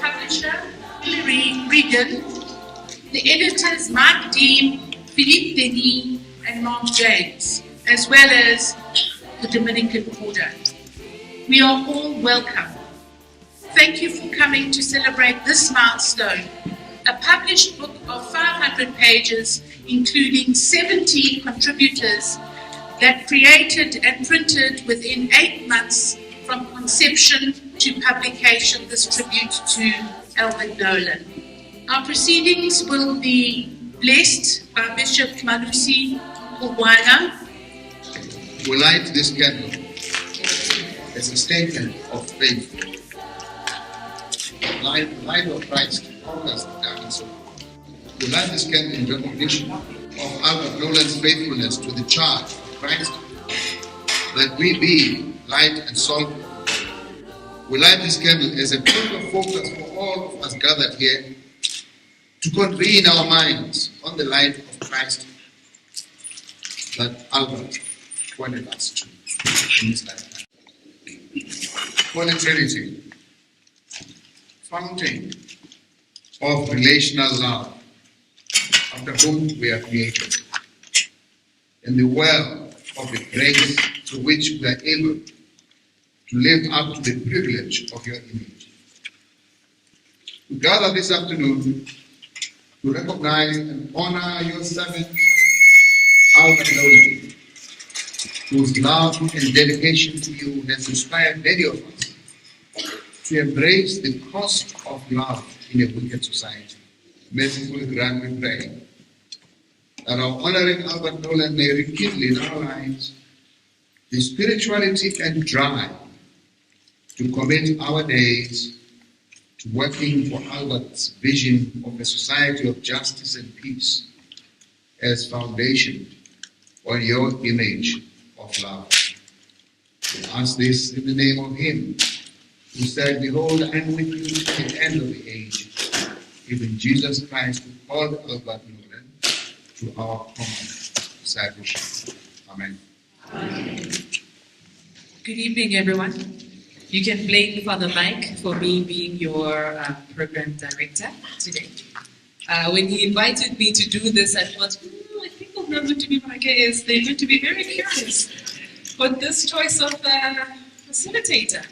publisher Hilary Regan, the editors Mike Dean, Philippe Denis, and Mark James, as well as the Dominican Order. We are all welcome. Thank you for coming to celebrate this milestone, a published book of 500 pages, including 70 contributors that created and printed within 8 months from conception to publication this tribute to Albert Nolan. Our proceedings will be blessed by Bishop Malusi Kugwana. We light this candle as a statement of faith. The light of Christ conquers the darkness. We light this candle in recognition of Albert Nolan's faithfulness to the charge of Christ, that we be light and salt. We light this candle as a point of focus for all of us gathered here to convene our minds on the light of Christ that Albert pointed us to in his lifetime. Holy Trinity, fountain of relational love, after whom we are created, and the well of the grace through which we are able to live up to the privilege of your image. We gather this afternoon to recognize and honor your servant, Albert Nolan, whose love and dedication to you has inspired many of us to embrace the cost of love in a wicked society. Mercifully grant, we pray, that our honoring Albert Nolan may rekindle in our lives the spirituality and drive to commit our days to working for Albert's vision of a society of justice and peace as foundation on your image of love. We ask this in the name of him who said, behold, I am with you to the end of the age, even Jesus Christ who called Albert Nolan to our common discipleship. Amen. Good evening, everyone. You can blame Father Mike for me being your program director today. When he invited me to do this, I thought, I think what they're going to be like is they're going to be very curious with this choice of facilitator.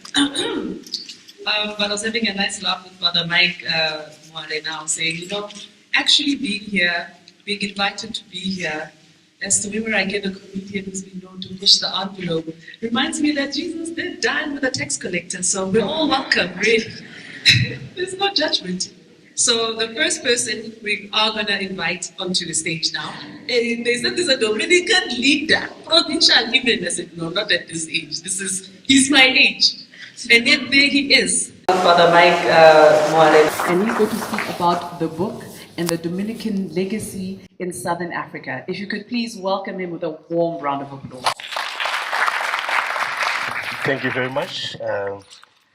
But I was having a nice laugh with Father Mike now, saying, actually being here, being invited to be here, as to where I get a comedian who's been known to push the envelope, reminds me that Jesus did dine with a tax collector, so we're all welcome, really. There's no judgment. So the first person we are going to invite onto the stage now, and they said there's a Dominican leader, provincial leader. I said, no, not at this age. He's my age. And yet there he is. Father Mike and he's going to speak about the book and the Dominican legacy in Southern Africa. If you could please welcome him with a warm round of applause. Thank you very much.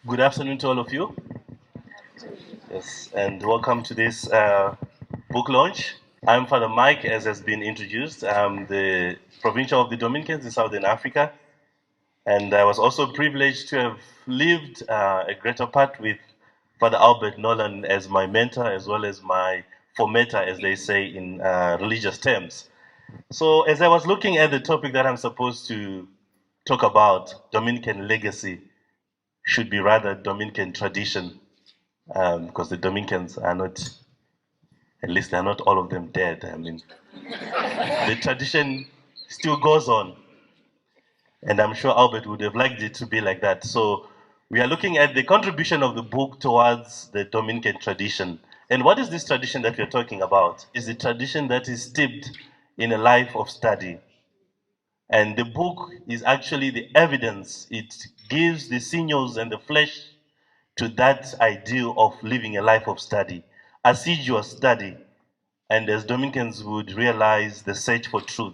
Good afternoon to all of you. Yes, and welcome to this book launch. I'm Father Mike, as has been introduced. I'm the provincial of the Dominicans in Southern Africa. And I was also privileged to have lived a greater part with Father Albert Nolan as my mentor, as well as my formator, as they say in religious terms. So as I was looking at the topic that I'm supposed to talk about, Dominican legacy should be rather Dominican tradition, because the Dominicans are not, at least they're not all of them dead. I mean, the tradition still goes on. And I'm sure Albert would have liked it to be like that. So we are looking at the contribution of the book towards the Dominican tradition. And what is this tradition that we're talking about? It's a tradition that is steeped in a life of study. And the book is actually the evidence. It gives the sinews and the flesh to that ideal of living a life of study, assiduous study, and as Dominicans would realize, the search for truth.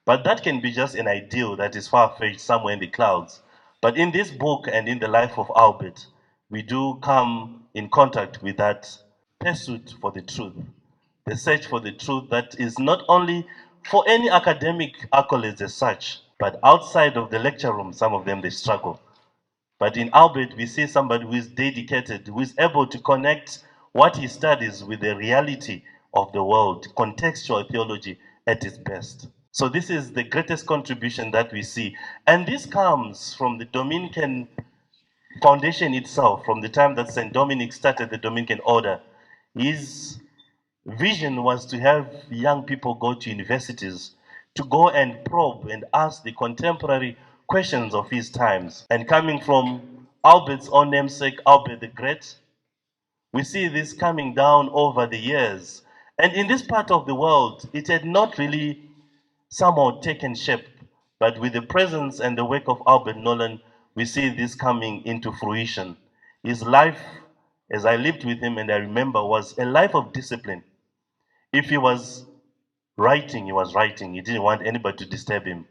But that can be just an ideal that is far-fetched somewhere in the clouds. But in this book and in the life of Albert, we do come in contact with that pursuit for the truth, the search for the truth that is not only for any academic accolades as such, but outside of the lecture room, some of them, they struggle. But in Albert, we see somebody who is dedicated, who is able to connect what he studies with the reality of the world, contextual theology at its best. So this is the greatest contribution that we see. And this comes from the Dominican foundation itself, from the time that St. Dominic started the Dominican order. His vision was to have young people go to universities, to go and probe and ask the contemporary questions of his times. And coming from Albert's own namesake, Albert the Great, we see this coming down over the years. And in this part of the world, it had not really somehow taken shape. But with the presence and the work of Albert Nolan, we see this coming into fruition. His life, as I lived with him and I remember, was a life of discipline. If he was writing, he was writing. He didn't want anybody to disturb him.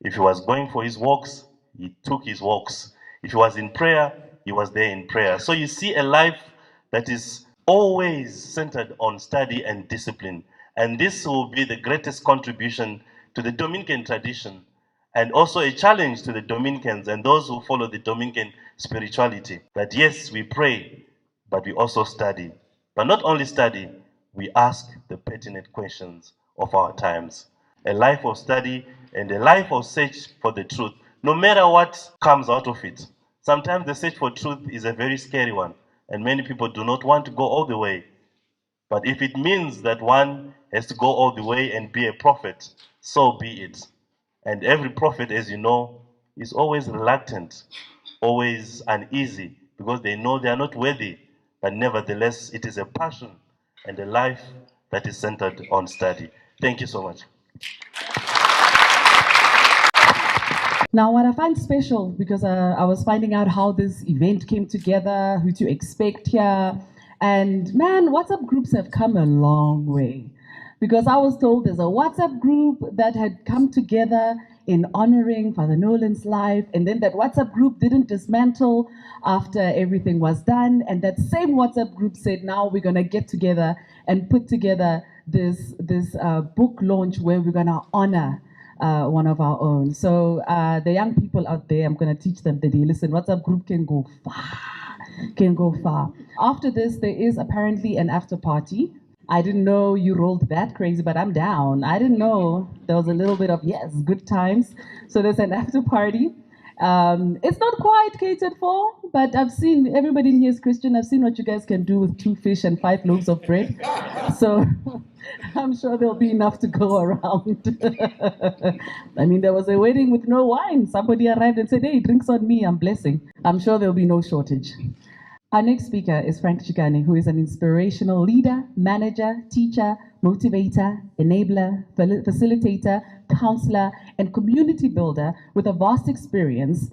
If he was going for his walks, he took his walks. If he was in prayer, he was there in prayer. So you see a life that is always centered on study and discipline. And this will be the greatest contribution to the Dominican tradition, and also a challenge to the Dominicans and those who follow the Dominican spirituality. That yes, we pray, but we also study. But not only study, we ask the pertinent questions of our times. A life of study and a life of search for the truth, no matter what comes out of it. Sometimes the search for truth is a very scary one, and many people do not want to go all the way. But if it means that one has to go all the way and be a prophet, so be it. And every prophet, as you know, is always reluctant, always uneasy, because they know they are not worthy. But nevertheless, it is a passion and a life that is centered on study. Thank you so much. Now, what I find special, because I was finding out how this event came together, who to expect here, and man, WhatsApp groups have come a long way. Because I was told there's a WhatsApp group that had come together in honoring Father Nolan's life, and then that WhatsApp group didn't dismantle after everything was done, and that same WhatsApp group said, now we're gonna get together and put together this book launch where we're gonna honor one of our own. So the young people out there, I'm gonna teach them today, listen, WhatsApp group can go far. After this, there is apparently an after party. I didn't know you rolled that crazy, but I'm down. I didn't know there was a little bit of, yes, good times. So there's an after party. It's not quite catered for, but I've seen, everybody in here is Christian. I've seen what you guys can do with 2 fish and 5 loaves of bread. So I'm sure there'll be enough to go around. I mean, there was a wedding with no wine. Somebody arrived and said, hey, drinks on me, I'm blessing. I'm sure there'll be no shortage. Our next speaker is Frank Chikane, who is an inspirational leader, manager, teacher, motivator, enabler, facilitator, counselor, and community builder with a vast experience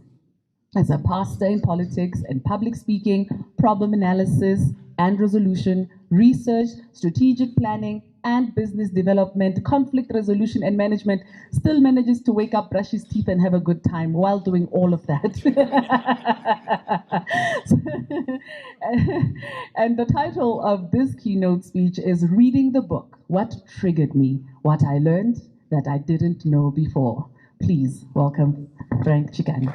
as a pastor in politics and public speaking, problem analysis and resolution, research, strategic planning, and business development, conflict resolution and management, still manages to wake up, brush his teeth, and have a good time while doing all of that. And the title of this keynote speech is Reading the Book, What Triggered Me, What I Learned That I Didn't Know Before. Please welcome Frank Chikane.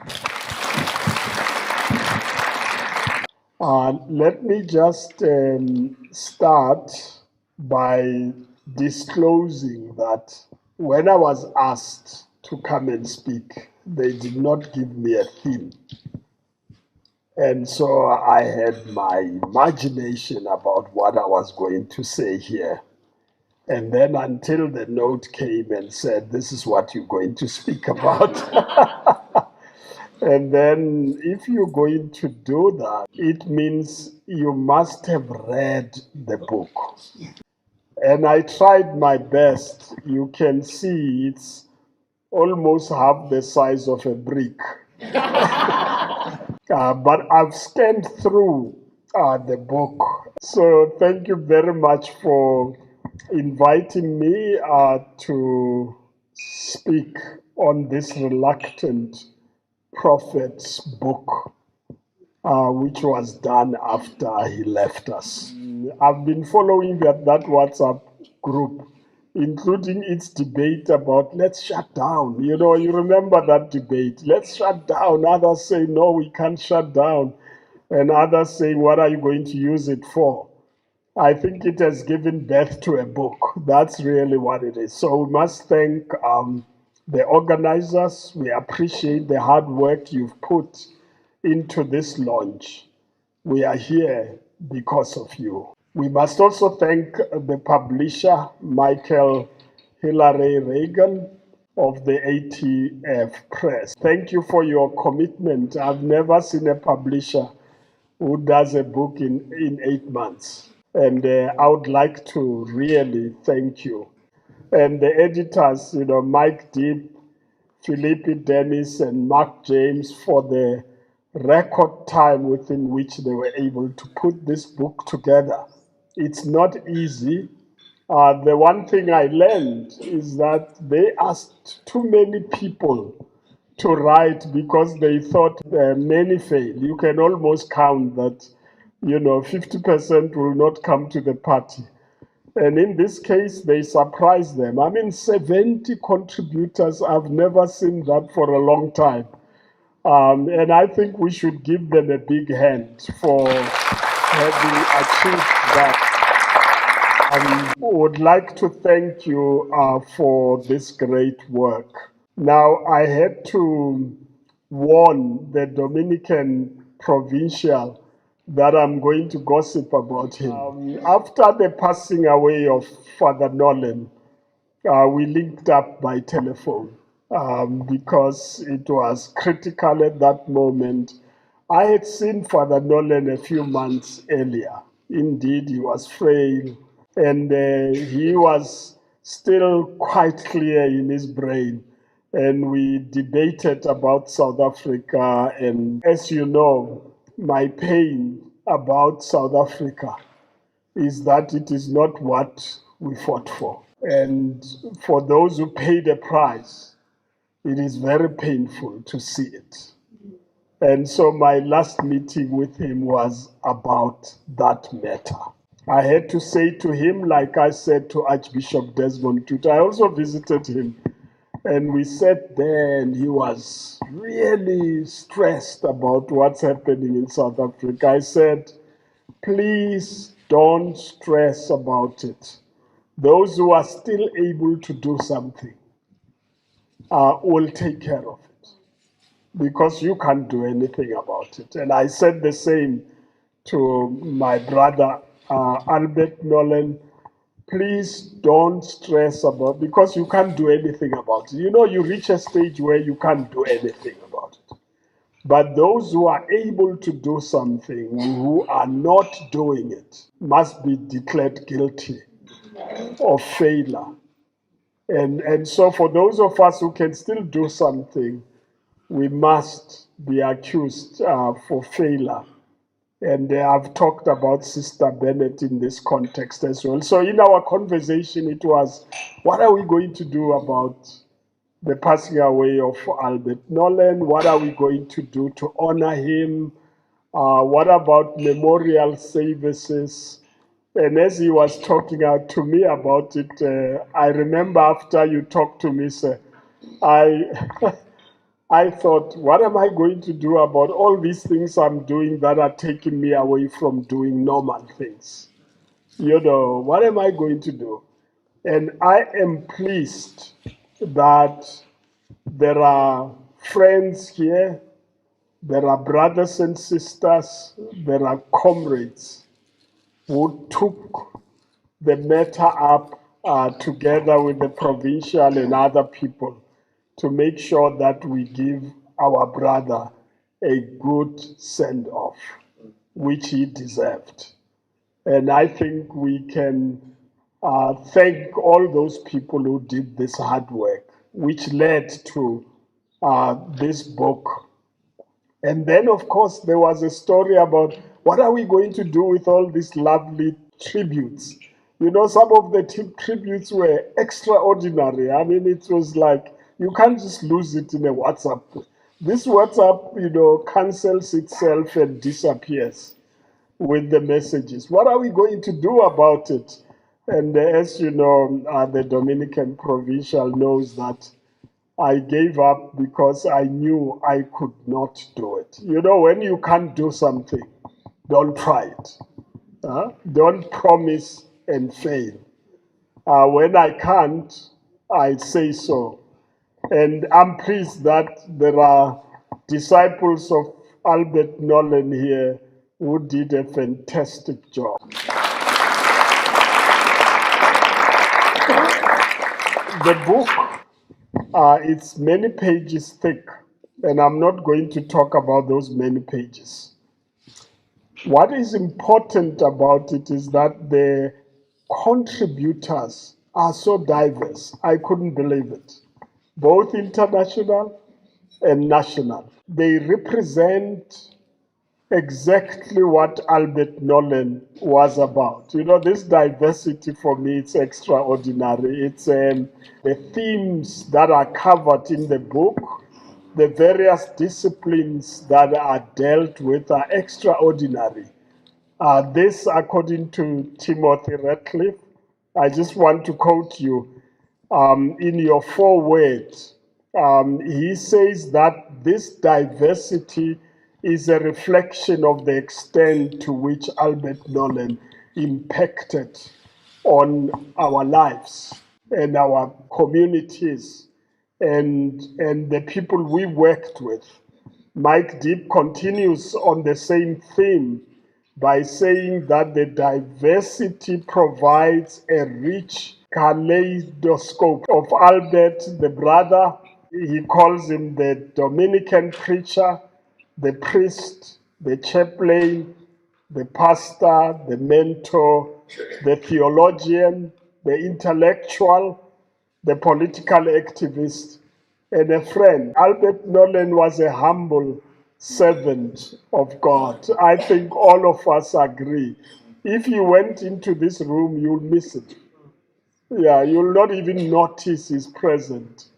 Let me just start by disclosing that when I was asked to come and speak, they did not give me a theme. And so I had my imagination about what I was going to say here. And then until the note came and said, this is what you're going to speak about. And then if you're going to do that, it means you must have read the book. And I tried my best. You can see it's almost half the size of a brick. But I've scanned through the book. So thank you very much for inviting me to speak on this reluctant prophet's book, which was done after he left us. I've been following that WhatsApp group including its debate about let's shut down. You know, you remember that debate. Let's shut down. Others say, no, we can't shut down. And others saying, what are you going to use it for? I think it has given birth to a book. That's really what it is. So we must thank the organizers. We appreciate the hard work you've put into this launch. We are here because of you. We must also thank the publisher, Michael Hilary Reagan of the ATF Press. Thank you for your commitment. I've never seen a publisher who does a book in 8 months. And I would like to really thank you. And the editors, you know, Mike Deep, Philippi Dennis, and Mark James, for the record time within which they were able to put this book together. It's not easy. The one thing I learned is that they asked too many people to write because they thought many fail. You can almost count that, you know, 50% will not come to the party. And in this case, they surprised them. I mean, 70 contributors, I've never seen that for a long time. And I think we should give them a big hand for having achieved that. I would like to thank you for this great work. Now, I had to warn the Dominican provincial that I'm going to gossip about him. After the passing away of Father Nolan, we linked up by telephone because it was critical at that moment. I had seen Father Nolan a few months earlier. Indeed, he was frail, and he was still quite clear in his brain. And we debated about South Africa. And as you know, my pain about South Africa is that it is not what we fought for. And for those who paid a price, it is very painful to see it. And so my last meeting with him was about that matter. I had to say to him, like I said to Archbishop Desmond Tutu, I also visited him, and we sat there, and he was really stressed about what's happening in South Africa. I said, please don't stress about it. Those who are still able to do something will take care of it, because you can't do anything about it. And I said the same to my brother, Albert Nolan. Please don't stress about, because you can't do anything about it. You know, you reach a stage where you can't do anything about it. But those who are able to do something, who are not doing it, must be declared guilty of failure. And so for those of us who can still do something, we must be accused for failure. And I've talked about Sister Bennett in this context as well. So in our conversation, it was, what are we going to do about the passing away of Albert Nolan? What are we going to do to honor him? What about memorial services? And as he was talking out to me about it, I remember after you talked to me, sir, I thought, what am I going to do about all these things I'm doing that are taking me away from doing normal things? You know, what am I going to do? And I am pleased that there are friends here, there are brothers and sisters, there are comrades who took the matter up together with the provincial and other people to make sure that we give our brother a good send-off, which he deserved. And I think we can thank all those people who did this hard work, which led to this book. And then, of course, there was a story about what are we going to do with all these lovely tributes. You know, some of the tributes were extraordinary. I mean, it was like, you can't just lose it in a WhatsApp. This WhatsApp, you know, cancels itself and disappears with the messages. What are we going to do about it? And as you know, the Dominican provincial knows that I gave up because I knew I could not do it. You know, when you can't do something, don't try it. Don't promise and fail. When I can't, I say so. And I'm pleased that there are disciples of Albert Nolan here who did a fantastic job. The book, it's many pages thick, and I'm not going to talk about those many pages. What is important about it is that the contributors are so diverse. I couldn't believe it. Both international and national. They represent exactly what Albert Nolan was about. You know, this diversity for me, it's extraordinary. It's the themes that are covered in the book, the various disciplines that are dealt with are extraordinary. This, according to Timothy Ratcliffe, I just want to quote you in your foreword. He says that this diversity is a reflection of the extent to which Albert Nolan impacted on our lives and our communities and the people we worked with. Mike Deep continues on the same theme by saying that the diversity provides a rich kaleidoscope of Albert, the brother. He calls him the Dominican preacher, the priest, the chaplain, the pastor, the mentor, the theologian, the intellectual, the political activist, and a friend. Albert Nolan was a humble servant of God. I think all of us agree. If you went into this room, you'll miss it. Yeah, you'll not even notice his presence.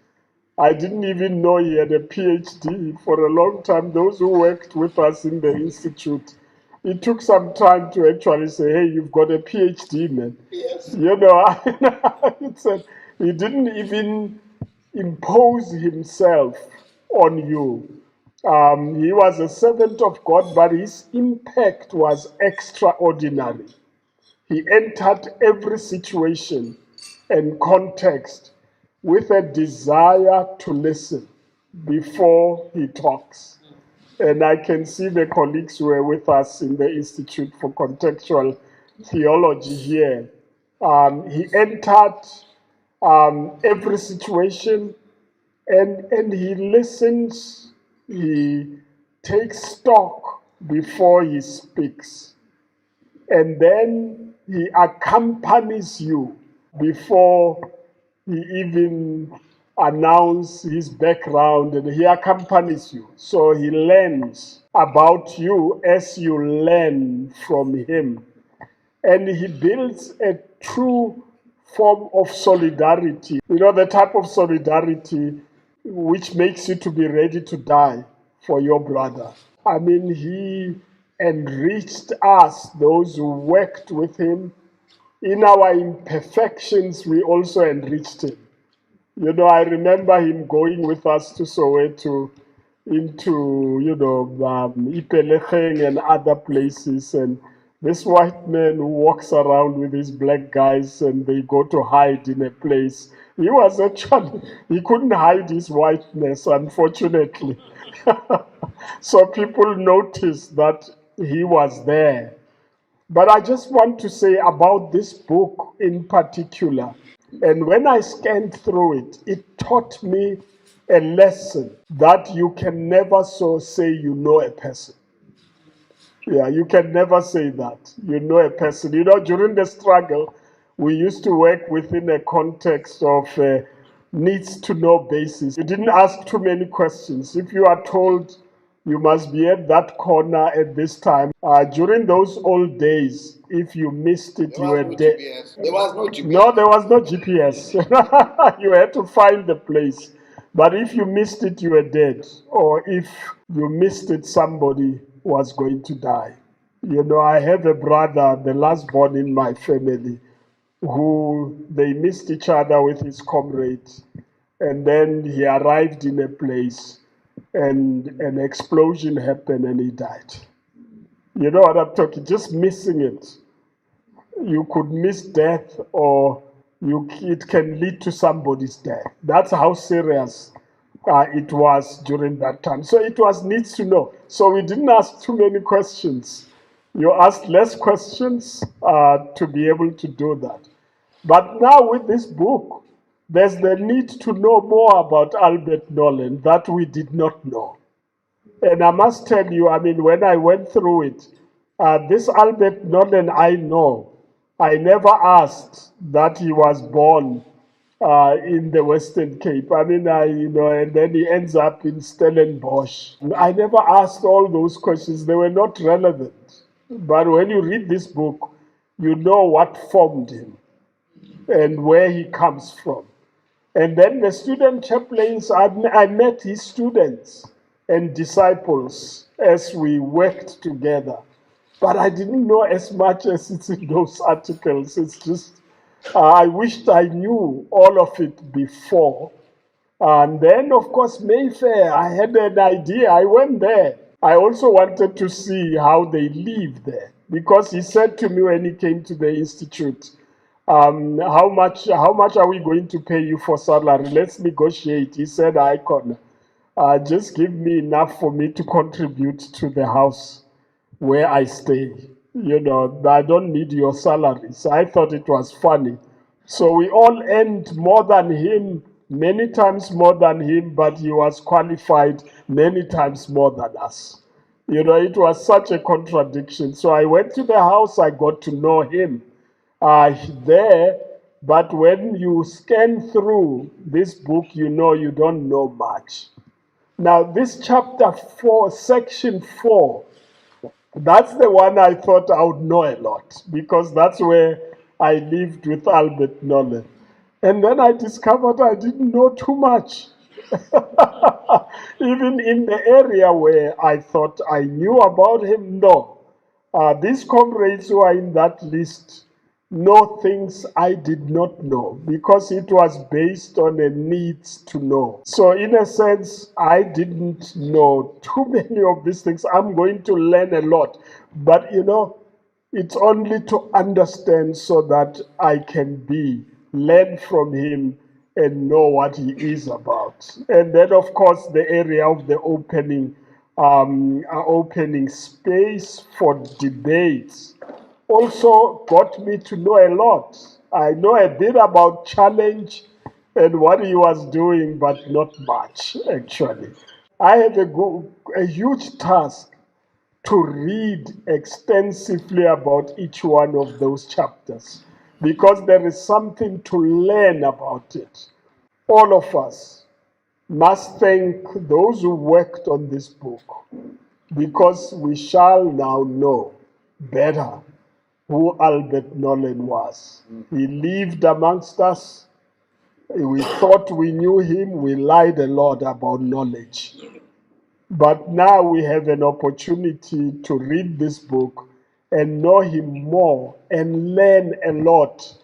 I didn't even know he had a PhD for a long time. Those who worked with us in the institute, it took some time to actually say, hey, you've got a PhD, man. Yes. You know, it's he didn't even impose himself on you. He was a servant of God, but his impact was extraordinary. He entered every situation and context with a desire to listen before he talks. And I can see the colleagues who were with us in the Institute for Contextual Theology here. He entered every situation and he listens, he takes stock before he speaks. And then he accompanies you before he even announces his background, and he accompanies you. So he learns about you as you learn from him. And he builds a true form of solidarity. You know, the type of solidarity which makes you to be ready to die for your brother. I mean, he enriched us, those who worked with him. In our imperfections, we also enriched him. You know, I remember him going with us to Soweto, into, Ipelecheng and other places. And this white man who walks around with his black guys and they go to hide in a place. He was actually, he couldn't hide his whiteness, unfortunately. So people noticed that he was there. But I just want to say about this book in particular, and when I scanned through it, it taught me a lesson that you can never so say you know a person. Yeah, you can never say that. You know a person. You know, during the struggle, we used to work within a context of needs to know basis. You didn't ask too many questions. If you are told you must be at that corner at this time, during those old days, if you missed it, you were dead. There was no GPS. No, there was no GPS. You had to find the place. But if you missed it, you were dead. Or if you missed it, somebody was going to die. You know, I have a brother, the last born in my family, who they missed each other with his comrade, and then he arrived in a place and an explosion happened and he died. You know what I'm talking, just missing it. You could miss death, or it can lead to somebody's death. That's how serious it was during that time. So it was needs to know. So we didn't ask too many questions. You asked less questions to be able to do that. But now with this book, there's the need to know more about Albert Nolan that we did not know. And I must tell you, I mean, when I went through it, this Albert Nolan I know, I never asked that he was born in the Western Cape. I mean, and then he ends up in Stellenbosch. I never asked all those questions. They were not relevant. But when you read this book, you know what formed him and where he comes from. And then the student chaplains, I met his students and disciples as we worked together. But I didn't know as much as it's in those articles. It's just, I wished I knew all of it before. And then, of course, Mayfair, I had an idea. I went there. I also wanted to see how they live there. Because he said to me when he came to the institute, how much are we going to pay you for salary? Let's negotiate. He said, Icon, just give me enough for me to contribute to the house where I stay. You know, I don't need your salary. So I thought it was funny. So we all earned more than him, many times more than him, but he was qualified many times more than us. You know, it was such a contradiction. So I went to the house, I got to know him there, but when you scan through this book, you know you don't know much. Now, this chapter 4, section 4, that's the one I thought I would know a lot, because that's where I lived with Albert Nolan. And then I discovered I didn't know too much. Even in the area where I thought I knew about him, no. These comrades who are in that list know things I did not know, because it was based on a needs to know. So in a sense, I didn't know too many of these things. I'm going to learn a lot, but you know, it's only to understand so that I can learn from him and know what he is about. And then of course the area of the opening space for debates also got me to know a lot. I know a bit about Challenge and what he was doing, but not much, actually. I have a huge task to read extensively about each one of those chapters, because there is something to learn about it. All of us must thank those who worked on this book, because we shall now know better who Albert Nolan was. He lived amongst us. We thought we knew him. We lied a lot about knowledge. But now we have an opportunity to read this book and know him more and learn a lot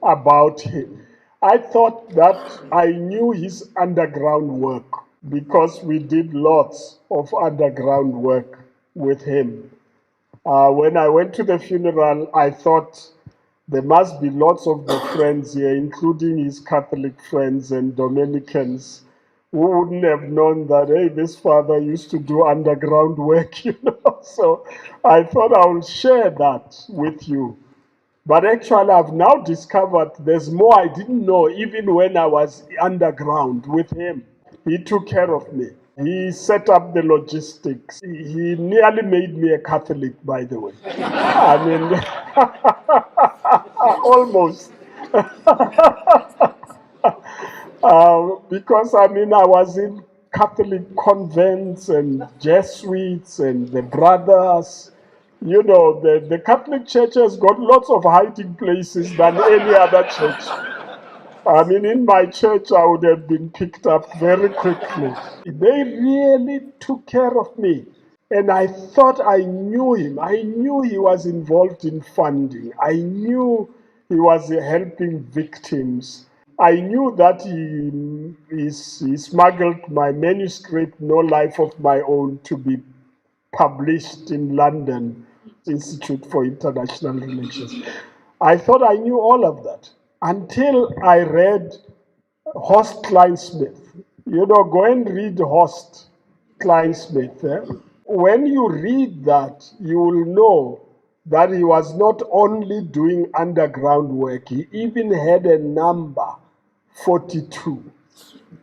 about him. I thought that I knew his underground work, because we did lots of underground work with him. When I went to the funeral, I thought there must be lots of the friends here, including his Catholic friends and Dominicans, who wouldn't have known that, hey, this father used to do underground work, you know. So I thought I will share that with you. But actually, I've now discovered there's more I didn't know, even when I was underground with him. He took care of me. He set up the logistics. He nearly made me a Catholic, by the way. I mean, almost. Because, I mean, I was in Catholic convents and Jesuits and the brothers. You know, the Catholic Church has got lots of hiding places than any other church. I mean, in my church, I would have been picked up very quickly. They really took care of me. And I thought I knew him. I knew he was involved in funding. I knew He was helping victims. I knew that he smuggled my manuscript, No Life of My Own, to be published in London Institute for International Relations. I thought I knew all of that until I read Horst Kleinsmith. Go and read Horst Kleinsmith. When you read that, you will know that he was not only doing underground work, he even had a number, 42.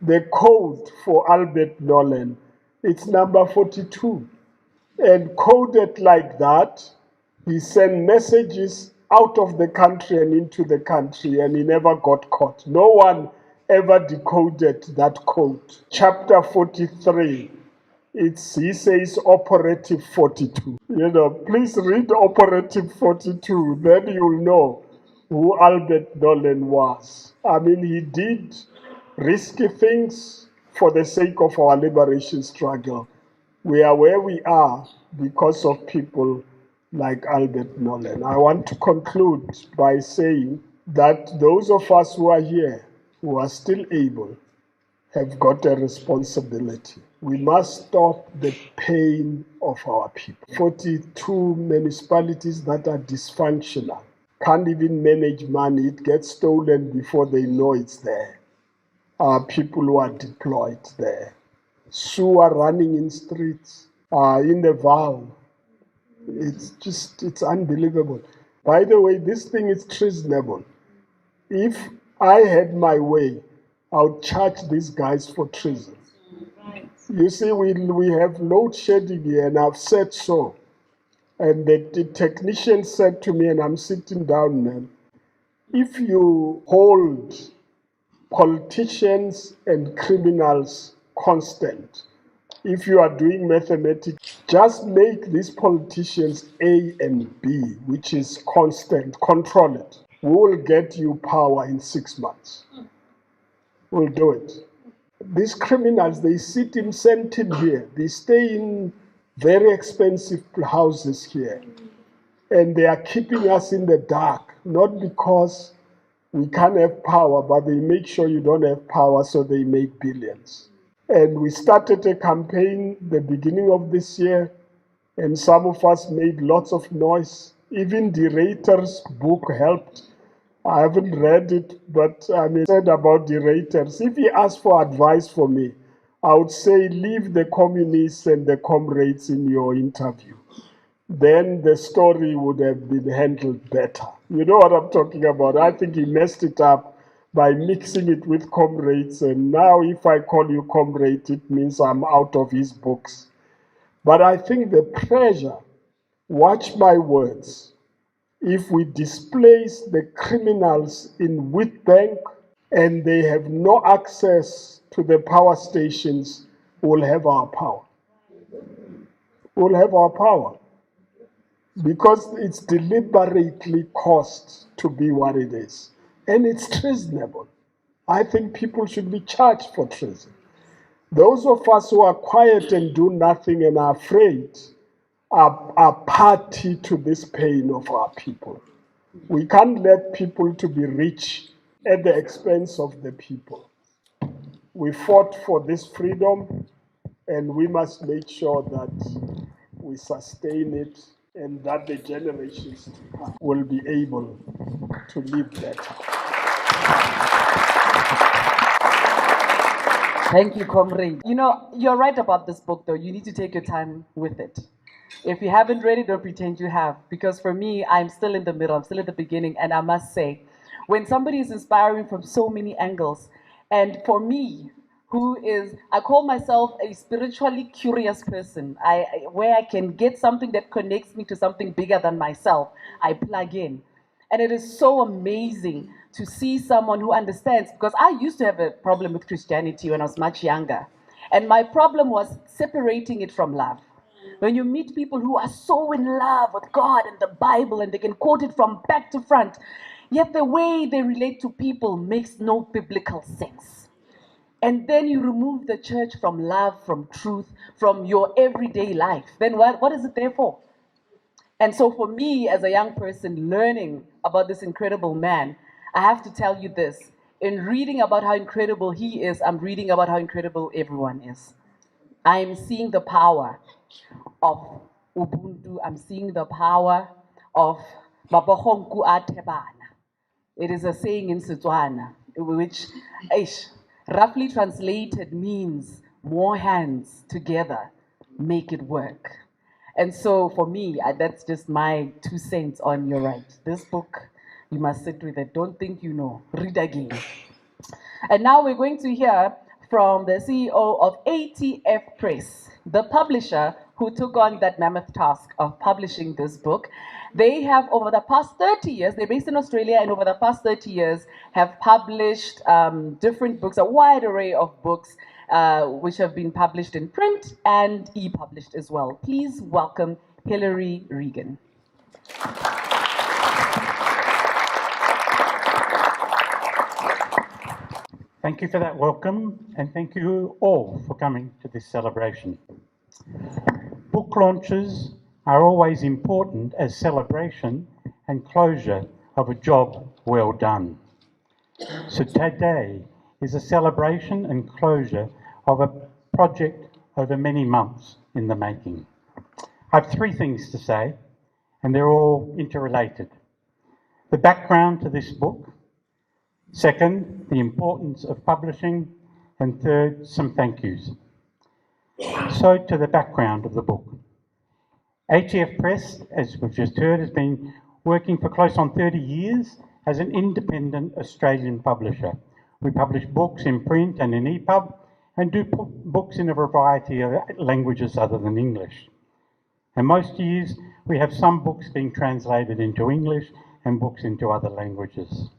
The code for Albert Nolan, it's number 42. And coded like that, he sent messages out of the country and into the country, and he never got caught. No one ever decoded that code. Chapter 43, he says operative 42. Please read operative 42, then you'll know who Albert Nolan was. I mean, he did risky things for the sake of our liberation struggle. We are where we are because of people like Albert Nolan. I want to conclude by saying that those of us who are here, who are still able, have got a responsibility. We must stop the pain of our people. 42 municipalities that are dysfunctional, can't even manage money. It gets stolen before they know it's there. Our people who are deployed there. Sewer running in streets, in the Val. It's unbelievable. By the way, this thing is treasonable. If I had my way, I would charge these guys for treason. You see, we have load shedding here, and I've said so. And the technician said to me, and I'm sitting down now, if you hold politicians and criminals constant, if you are doing mathematics, just make these politicians A and B, which is constant, control it. We will get you power in 6 months. We'll do it. These criminals, they sit in Sentin here. They stay in very expensive houses here. And they are keeping us in the dark, not because we can't have power, but they make sure you don't have power, so they make billions. And we started a campaign the beginning of this year, and some of us made lots of noise. Even the Reiter's book helped. I haven't read it, but said about the Reiters. If he asked for advice for me, I would say leave the communists and the comrades in your interview. Then the story would have been handled better. You know what I'm talking about? I think he messed it up by mixing it with comrades, and now if I call you comrade, it means I'm out of his books. But I think the pressure, watch my words, if we displace the criminals in Witbank and they have no access to the power stations, we'll have our power. We'll have our power. Because it's deliberately caused to be what it is. And it's treasonable. I think people should be charged for treason. Those of us who are quiet and do nothing and are afraid are party to this pain of our people. We can't let people to be rich at the expense of the people. We fought for this freedom, and we must make sure that we sustain it and that the generations to come will be able to live better. Thank you, comrade. You're right about this book, though. You need to take your time with it. If you haven't read it, don't pretend you have. Because for me, I'm still in the middle. I'm still at the beginning. And I must say, when somebody is inspiring from so many angles, and for me, I call myself a spiritually curious person, where I can get something that connects me to something bigger than myself, I plug in. And it is so amazing to see someone who understands, because I used to have a problem with Christianity when I was much younger. And my problem was separating it from love. When you meet people who are so in love with God and the Bible and they can quote it from back to front, yet the way they relate to people makes no biblical sense. And then you remove the church from love, from truth, from your everyday life. Then what is it there for? And so for me, as a young person learning about this incredible man, I have to tell you this. In reading about how incredible he is, I'm reading about how incredible everyone is. I'm seeing the power of Ubuntu. I'm seeing the power of Mabohonku Atebana. It is a saying in Setswana, which roughly translated means more hands together make it work. And so for me, that's just my 2 cents on your right. This book, you must sit with it. Don't think you know. Read again. And now we're going to hear from the CEO of ATF Press, the publisher who took on that mammoth task of publishing this book. They have, over the past 30 years, they're based in Australia, and over the past 30 years have published different books, a wide array of books, which have been published in print and e-published as well. Please welcome Hilary Regan. Thank you for that welcome, and thank you all for coming to this celebration. Book launches are always important as celebration and closure of a job well done. So today is a celebration and closure of a project over many months in the making. I have 3 things to say, and they're all interrelated. The background to this book. Second, the importance of publishing, and third, some thank yous. So to the background of the book. ATF Press, as we've just heard, has been working for close on 30 years as an independent Australian publisher. We publish books in print and in EPUB, and do books in a variety of languages other than English. And most years, we have some books being translated into English and books into other languages.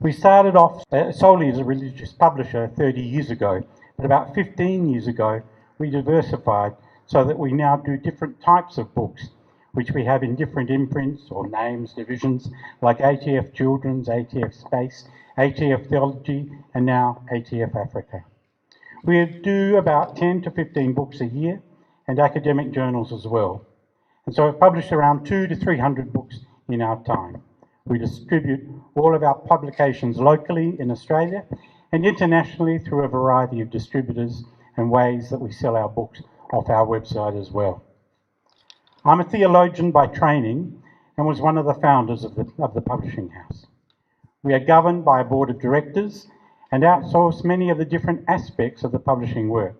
We started off solely as a religious publisher 30 years ago, but about 15 years ago, we diversified so that we now do different types of books, which we have in different imprints or names, divisions, like ATF Children's, ATF Space, ATF Theology, and now ATF Africa. We do about 10 to 15 books a year, and academic journals as well. And so we've published around 200 to 300 books in our time. We distribute all of our publications locally in Australia and internationally through a variety of distributors and ways that we sell our books off our website as well. I'm a theologian by training and was one of the founders of the publishing house. We are governed by a board of directors and outsource many of the different aspects of the publishing work.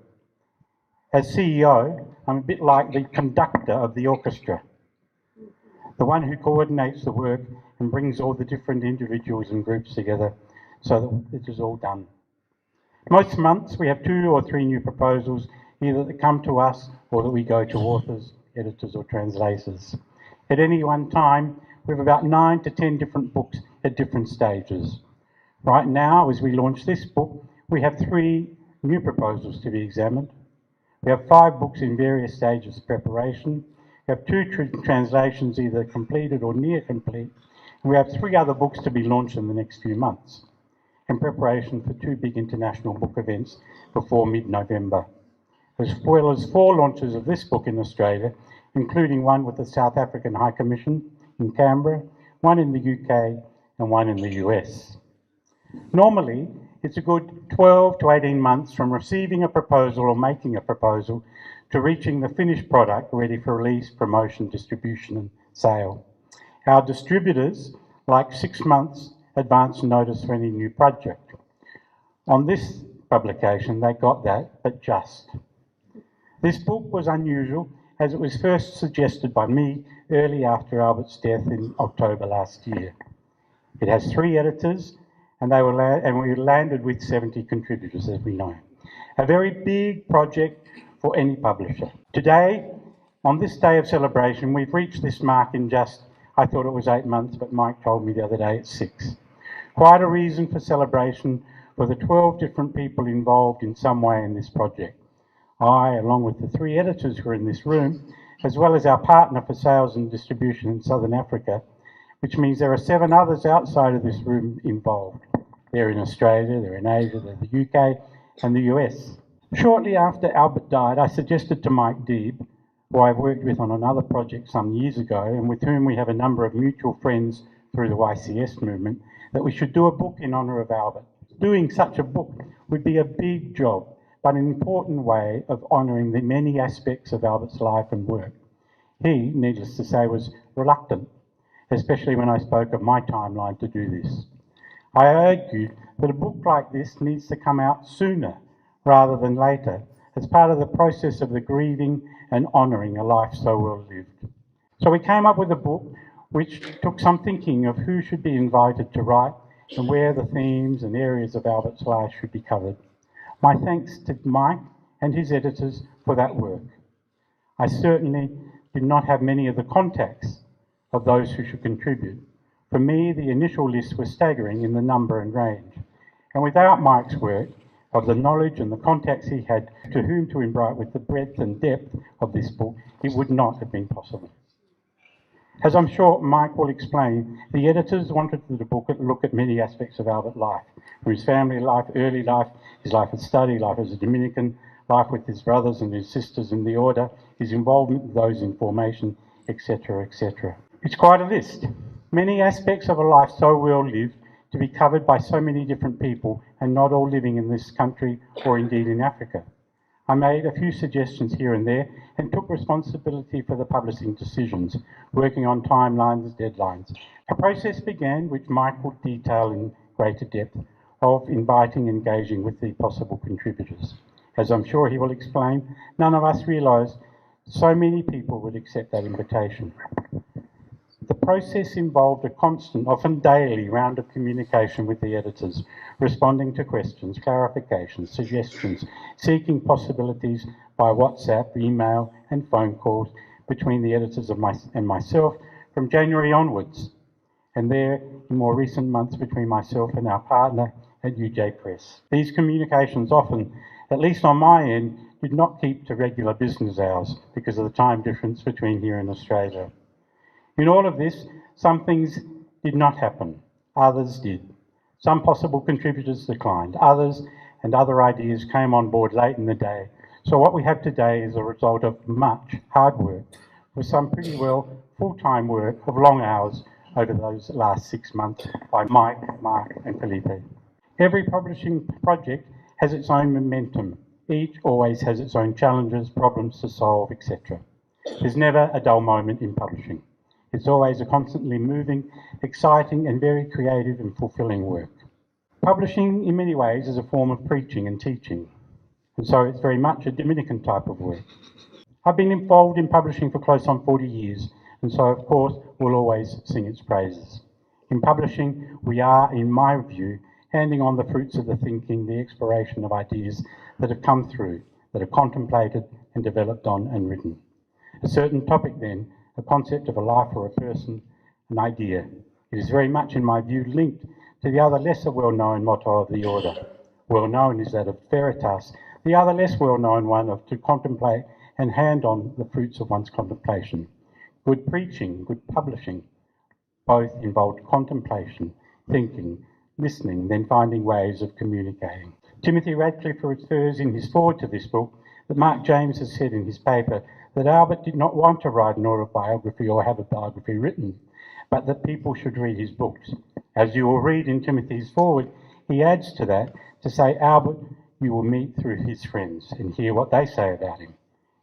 As CEO, I'm a bit like the conductor of the orchestra, the one who coordinates the work and brings all the different individuals and groups together so that it is all done. Most months we have 2 or 3 new proposals, either that come to us or that we go to authors, editors or translators. At any one time, we have about 9 to 10 different books at different stages. Right now, as we launch this book, we have 3 new proposals to be examined. We have 5 books in various stages of preparation. We have 2 translations either completed or near complete. And we have 3 other books to be launched in the next few months, in preparation for 2 big international book events before mid-November, as well as 4 launches of this book in Australia, including one with the South African High Commission in Canberra, one in the UK, and one in the US. Normally, it's a good 12 to 18 months from receiving a proposal or making a proposal to reaching the finished product ready for release, promotion, distribution, and sale. Our distributors like 6 months advance notice for any new project. On this publication, they got that, but just. This book was unusual as it was first suggested by me early after Albert's death in October last year. It has 3 editors, and we landed with 70 contributors, as we know. A very big project for any publisher. Today, on this day of celebration, we've reached this mark in just, I thought it was 8 months, but Mike told me the other day it's 6. Quite a reason for celebration for the 12 different people involved in some way in this project. I, along with the 3 editors who are in this room, as well as our partner for sales and distribution in Southern Africa, which means there are 7 others outside of this room involved. They're in Australia, they're in Asia, they're in the UK and the US. Shortly after Albert died, I suggested to Mike Deeb, who I've worked with on another project some years ago, and with whom we have a number of mutual friends through the YCS movement, that we should do a book in honour of Albert. Doing such a book would be a big job, but an important way of honouring the many aspects of Albert's life and work. He, needless to say, was reluctant, especially when I spoke of my timeline to do this. I argued that a book like this needs to come out sooner rather than later, as part of the process of the grieving and honouring a life so well lived. So we came up with a book which took some thinking of who should be invited to write and where the themes and areas of Albert's life should be covered. My thanks to Mike and his editors for that work. I certainly did not have many of the contacts of those who should contribute. For me, the initial list was staggering in the number and range. And without Mike's work, of the knowledge and the contacts he had to whom to invite with the breadth and depth of this book, it would not have been possible. As I'm sure Mike will explain, the editors wanted the book to look at many aspects of Albert's life, from his family life, early life, his life at study, life as a Dominican, life with his brothers and his sisters in the order, his involvement with those in formation, etc., etc. It's quite a list. Many aspects of a life so well lived to be covered by so many different people and not all living in this country or indeed in Africa. I made a few suggestions here and there and took responsibility for the publishing decisions, working on timelines, deadlines. A process began, which Mike will detail in greater depth, of inviting and engaging with the possible contributors. As I'm sure he will explain, none of us realised so many people would accept that invitation. The process involved a constant, often daily, round of communication with the editors, responding to questions, clarifications, suggestions, seeking possibilities by WhatsApp, email and phone calls between the editors and myself from January onwards, and there in more recent months between myself and our partner at ATF Press. These communications often, at least on my end, did not keep to regular business hours because of the time difference between here and Australia. In all of this, some things did not happen, others did. Some possible contributors declined, others and other ideas came on board late in the day. So what we have today is a result of much hard work, with some pretty well full-time work of long hours over those last 6 months by Mike, Mark and Felipe. Every publishing project has its own momentum. Each always has its own challenges, problems to solve, etc. There's never a dull moment in publishing. It's always a constantly moving, exciting and very creative and fulfilling work. Publishing in many ways is a form of preaching and teaching, and so it's very much a Dominican type of work. I've been involved in publishing for close on 40 years, and so of course will always sing its praises. In publishing, we are, in my view, handing on the fruits of the thinking, the exploration of ideas that have come through, that are contemplated and developed on and written. A certain topic then, a concept of a life or a person, an idea. It is very much, in my view, linked to the other lesser well-known motto of the order. Well-known is that of veritas, the other less well-known one of to contemplate and hand on the fruits of one's contemplation. Good preaching, good publishing, both involved contemplation, thinking, listening, then finding ways of communicating. Timothy Radcliffe refers in his foreword to this book that Mark James has said in his paper that Albert did not want to write an autobiography or have a biography written, but that people should read his books. As you will read in Timothy's foreword, he adds to that to say, Albert, you will meet through his friends and hear what they say about him.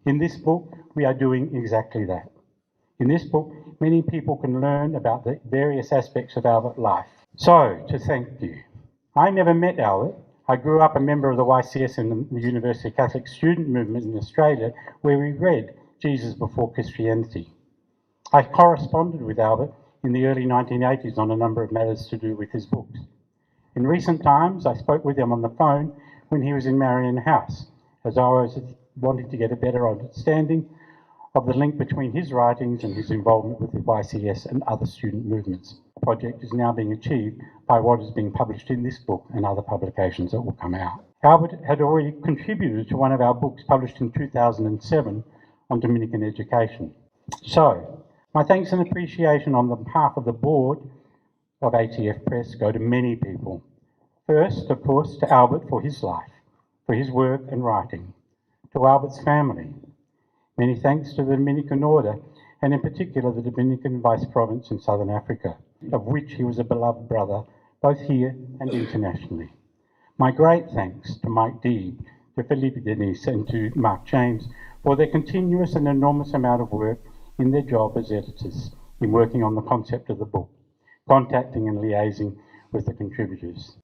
In this book, we are doing exactly that. In this book, many people can learn about the various aspects of Albert's life. So, to thank you. I never met Albert. I grew up a member of the YCS and the University Catholic Student Movement in Australia, where we read Jesus Before Christianity. I corresponded with Albert in the early 1980s on a number of matters to do with his books. In recent times, I spoke with him on the phone when he was in Marion House, as I was wanting to get a better understanding of the link between his writings and his involvement with the YCS and other student movements. The project is now being achieved by what is being published in this book and other publications that will come out. Albert had already contributed to one of our books published in 2007 on Dominican education. So, my thanks and appreciation on behalf of the board of ATF Press go to many people. First, of course, to Albert for his life, for his work and writing, to Albert's family, Many thanks to the Dominican Order, and in particular the Dominican Vice Province in Southern Africa, of which he was a beloved brother, both here and internationally. My great thanks to Mike Deeb, to Philippe Denise, and to Mark James for their continuous and enormous amount of work in their job as editors in working on the concept of the book, contacting and liaising with the contributors.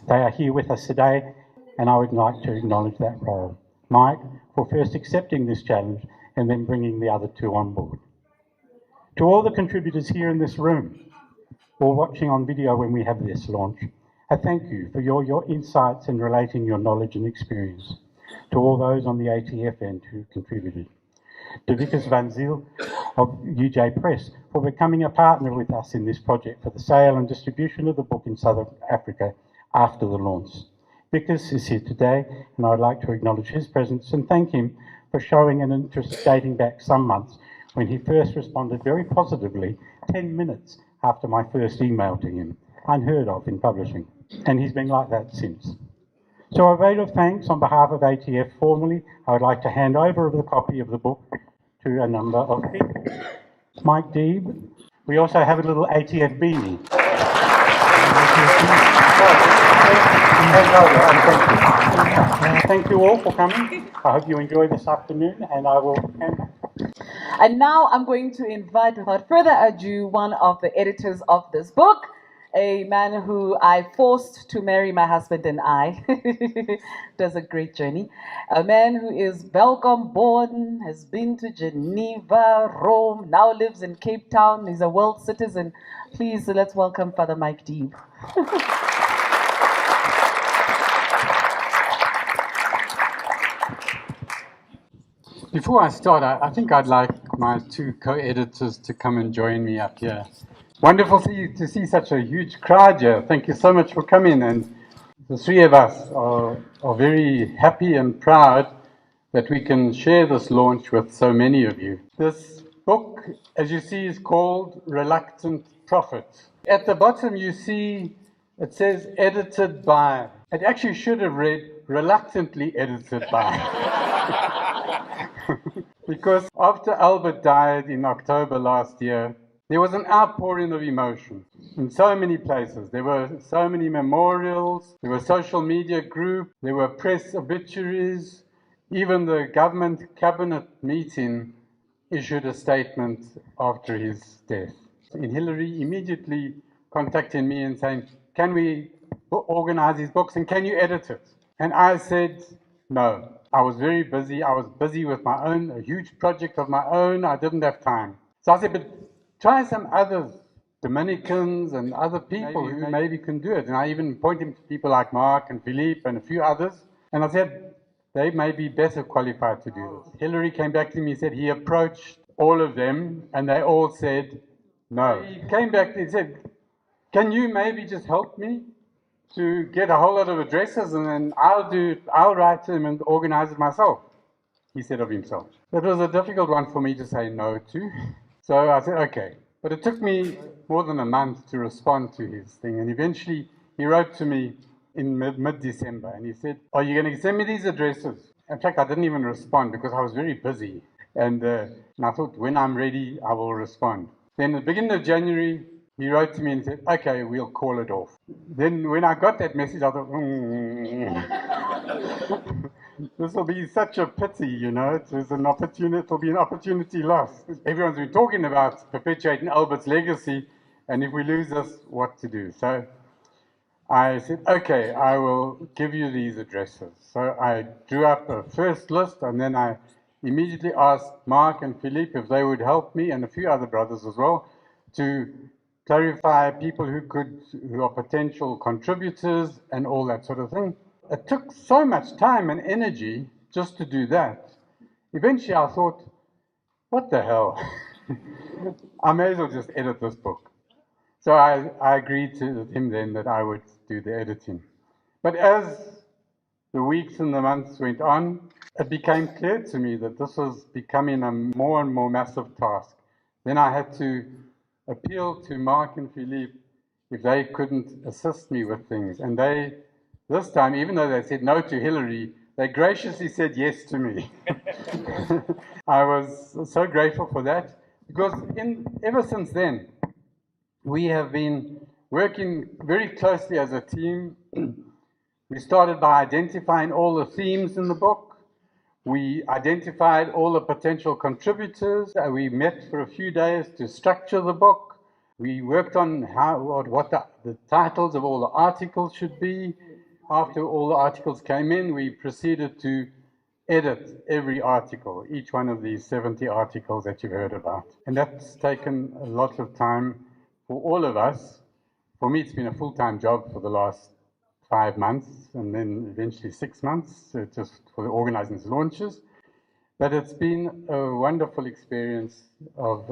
They are here with us today, and I would like to acknowledge that role. Mike, for first accepting this challenge and then bringing the other two on board. To all the contributors here in this room, or watching on video when we have this launch, I thank you for your insights in relating your knowledge and experience. To all those on the ATF end who contributed. To Vickers Van Zyl of ATF Press for becoming a partner with us in this project for the sale and distribution of the book in Southern Africa after the launch. Vickers is here today, and I'd like to acknowledge his presence and thank him for showing an interest dating back some months when he first responded very positively 10 minutes after my first email to him, unheard of in publishing, and he's been like that since. So a vote of thanks on behalf of ATF formally, I would like to hand over the copy of the book to a number of people. Mike Deeb. We also have a little ATF beanie. Thank you all for coming. I hope you enjoy this afternoon, and I will end. And now I'm going to invite, without further ado, one of the editors of this book, a man who I forced to marry my husband and I. Does a great journey. A man who is Belgium born, has been to Geneva, Rome, now lives in Cape Town. He's a world citizen. Please, let's welcome Father Mike Deeb. Before I start, I think I'd like my two co-editors to come and join me up here. Wonderful to see such a huge crowd here. Thank you so much for coming. And the three of us are very happy and proud that we can share this launch with so many of you. This book, as you see, is called Reluctant Prophet. At the bottom you see it says edited by. It actually should have read reluctantly edited by. Because after Albert died in October last year, there was an outpouring of emotion in so many places. There were so many memorials, there were social media groups, there were press obituaries. Even the government cabinet meeting issued a statement after his death. And Hillary immediately contacted me and saying, can we organize these books and can you edit it? And I said, no. I was very busy. I was busy with my own, a huge project of my own. I didn't have time. So I said, but try some others, Dominicans and other people who maybe can do it. And I even pointed to people like Mark and Philippe and a few others. And I said, they may be better qualified to do this. Hillary came back to me and said he approached all of them and they all said no. He came back and said, can you maybe just help me to get a whole lot of addresses and then I'll write to them and organize it myself, he said of himself. That was a difficult one for me to say no to. So I said, okay. But it took me more than a month to respond to his thing. And eventually he wrote to me in mid-December and he said, are you going to send me these addresses? In fact, I didn't even respond because I was very busy. And I thought, when I'm ready, I will respond. Then at the beginning of January, he wrote to me and said, okay, we'll call it off. Then when I got that message, I thought, this will be such a pity, you know. It'll be an opportunity lost. Everyone's been talking about perpetuating Albert's legacy, and if we lose this, what to do? So I said, okay, I will give you these addresses. So I drew up a first list, and then I immediately asked Mark and Philippe if they would help me, and a few other brothers as well, to clarify people who are potential contributors and all that sort of thing. It took so much time and energy just to do that. Eventually I thought, what the hell? I may as well just edit this book. So I agreed to him then that I would do the editing. But as the weeks and the months went on, it became clear to me that this was becoming a more and more massive task. Then I had to appeal to Mark and Philippe if they couldn't assist me with things. And they, this time, even though they said no to Hillary, They graciously said yes to me. I was so grateful for that, because ever since then, we have been working very closely as a team. We started by identifying all the themes in the book. We identified all the potential contributors. We met for a few days to structure the book. We worked on what the titles of all the articles should be. After all the articles came in, we proceeded to edit every article, each one of these 70 articles that you've heard about. And that's taken a lot of time for all of us. For me, it's been a full-time job for the last 5 months, and then eventually 6 months, just for the organizing these launches. But it's been a wonderful experience of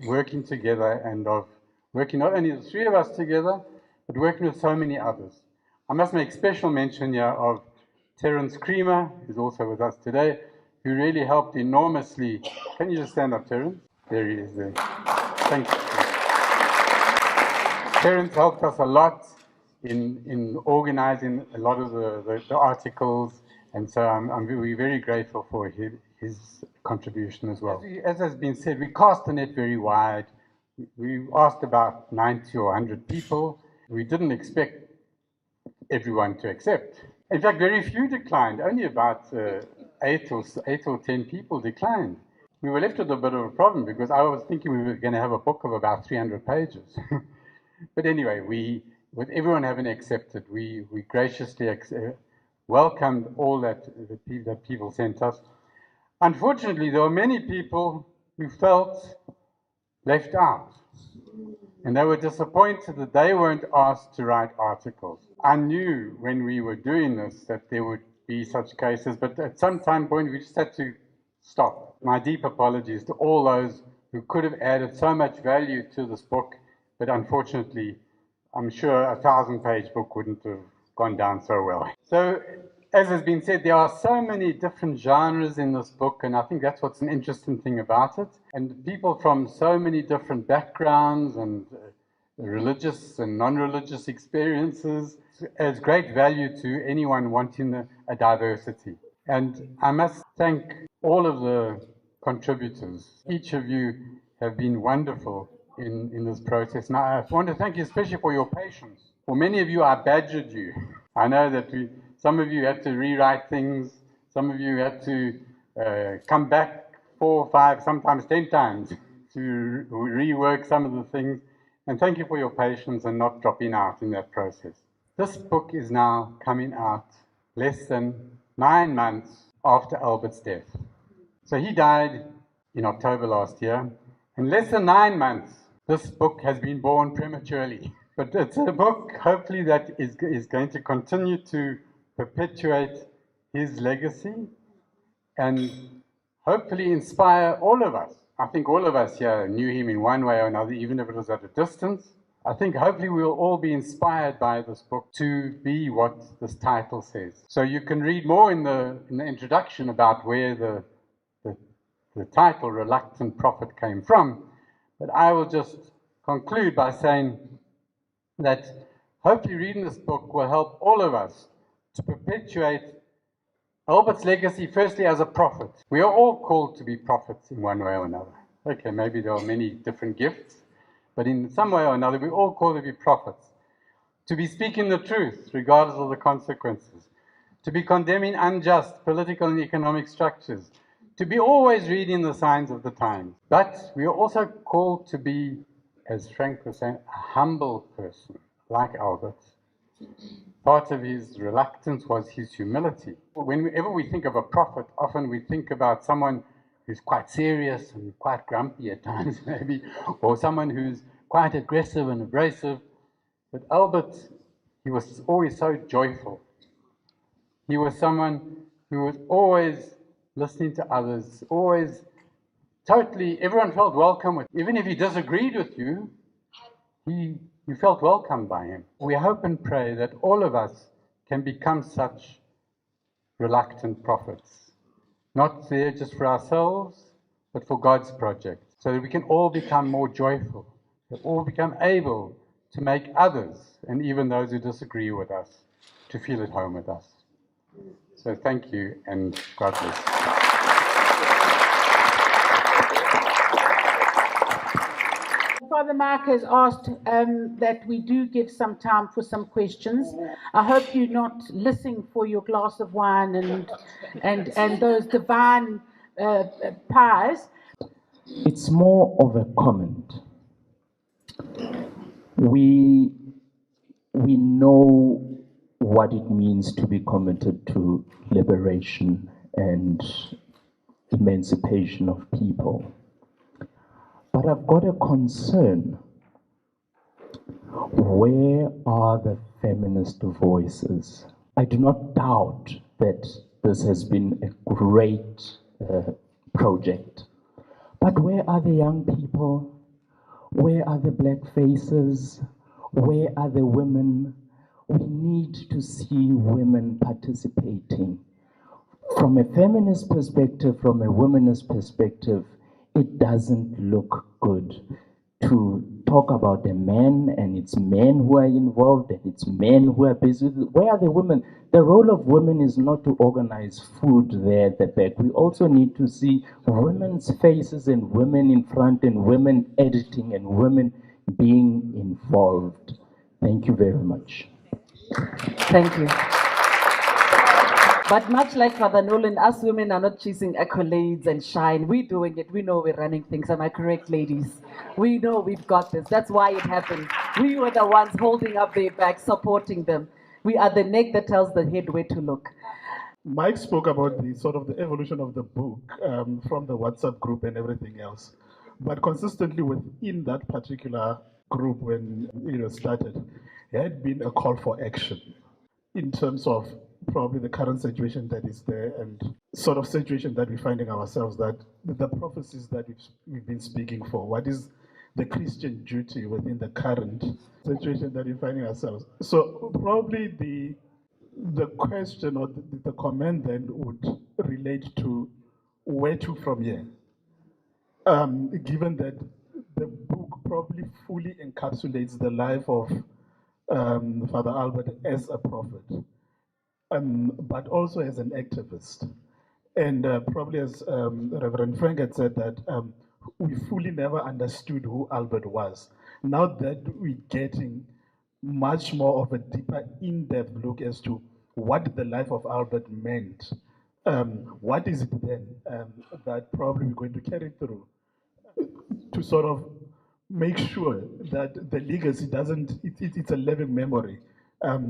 working together, and of working not only the three of us together, but working with so many others. I must make special mention here of Terence Creamer, who's also with us today, who really helped enormously. Can you just stand up, Terence? There he is there. Thank you. Terence helped us a lot in organizing a lot of the articles, and so we're very grateful for his contribution as well. As has been said, we cast the net very wide. We asked about 90 or 100 people. We didn't expect everyone to accept. In fact, very few declined. Only about 8 or 10 people declined. We were left with a bit of a problem, because I was thinking we were going to have a book of about 300 pages. But anyway, with everyone having accepted, we graciously welcomed all that people sent us. Unfortunately, there were many people who felt left out, and they were disappointed that they weren't asked to write articles. I knew when we were doing this that there would be such cases, but at some point we just had to stop. My deep apologies to all those who could have added so much value to this book, but unfortunately, I'm sure a 1,000-page book wouldn't have gone down so well. So, as has been said, there are so many different genres in this book, and I think that's what's an interesting thing about it. And people from so many different backgrounds and religious and non-religious experiences adds great value to anyone wanting a diversity. And I must thank all of the contributors. Each of you have been wonderful in this process. And I want to thank you especially for your patience. For many of you, I badgered you. I know that some of you had to rewrite things. Some of you had to come back 4, 5, sometimes 10 times to rework some of the things. And thank you for your patience and not dropping out in that process. This book is now coming out less than 9 months after Albert's death. So he died in October last year. In less than 9 months, this book has been born prematurely. But it's a book, hopefully, that is going to continue to perpetuate his legacy and hopefully inspire all of us. I think all of us here knew him in one way or another, even if it was at a distance. I think hopefully we'll all be inspired by this book to be what this title says. So you can read more in the introduction about where the title Reluctant Prophet came from. But I will just conclude by saying that hopefully reading this book will help all of us to perpetuate Albert's legacy, firstly as a prophet. We are all called to be prophets in one way or another. Okay, maybe there are many different gifts, but in some way or another, we're all called to be prophets. To be speaking the truth, regardless of the consequences. To be condemning unjust political and economic structures. To be always reading the signs of the times. But we are also called to be, as Frank was saying, a humble person, like Albert. Part of his reluctance was his humility. Whenever we think of a prophet, often we think about someone who's quite serious and quite grumpy at times, maybe, or someone who's quite aggressive and abrasive. But Albert, he was always so joyful. He was someone who was always listening to others, always everyone felt welcome with. Even if he disagreed with you, you felt welcomed by him. We hope and pray that all of us can become such reluctant prophets. Not there just for ourselves, but for God's project. So that we can all become more joyful. That all become able to make others, and even those who disagree with us, to feel at home with us. So thank you and God bless. Father Mark has asked that we do give some time for some questions. I hope you're not listening for your glass of wine and those divine pies. It's more of a comment. We know what it means to be committed to liberation and emancipation of people. But I've got a concern. Where are the feminist voices? I do not doubt that this has been a great project. But where are the young people? Where are the black faces? Where are the women? We need to see women participating. From a feminist perspective, from a womanist perspective, it doesn't look good to talk about a man and it's men who are involved and it's men who are busy. Where are the women? The role of women is not to organize food there at the back. We also need to see women's faces and women in front and women editing and women being involved. Thank you very much. Thank you. But much like Father Nolan, us women are not chasing accolades and shine. We're doing it. We know we're running things. Am I correct, ladies? We know we've got this. That's why it happened. We were the ones holding up their back, supporting them. We are the neck that tells the head where to look. Mike spoke about the sort of the evolution of the book from the WhatsApp group and everything else. But consistently within that particular group when it started, there had been a call for action in terms of probably the current situation that is there and sort of situation that we're finding ourselves, that the prophecies that we've been speaking for, what is the Christian duty within the current situation that we're finding ourselves. So probably the question or the comment then would relate to where to from here. Given that the book probably fully encapsulates the life of Father Albert as a prophet, but also as an activist. And probably as Reverend Frank had said that we fully never understood who Albert was. Now that we're getting much more of a deeper, in-depth look as to what the life of Albert meant, what is it then that probably we're going to carry through to sort of make sure that the legacy doesn't, it's a living memory.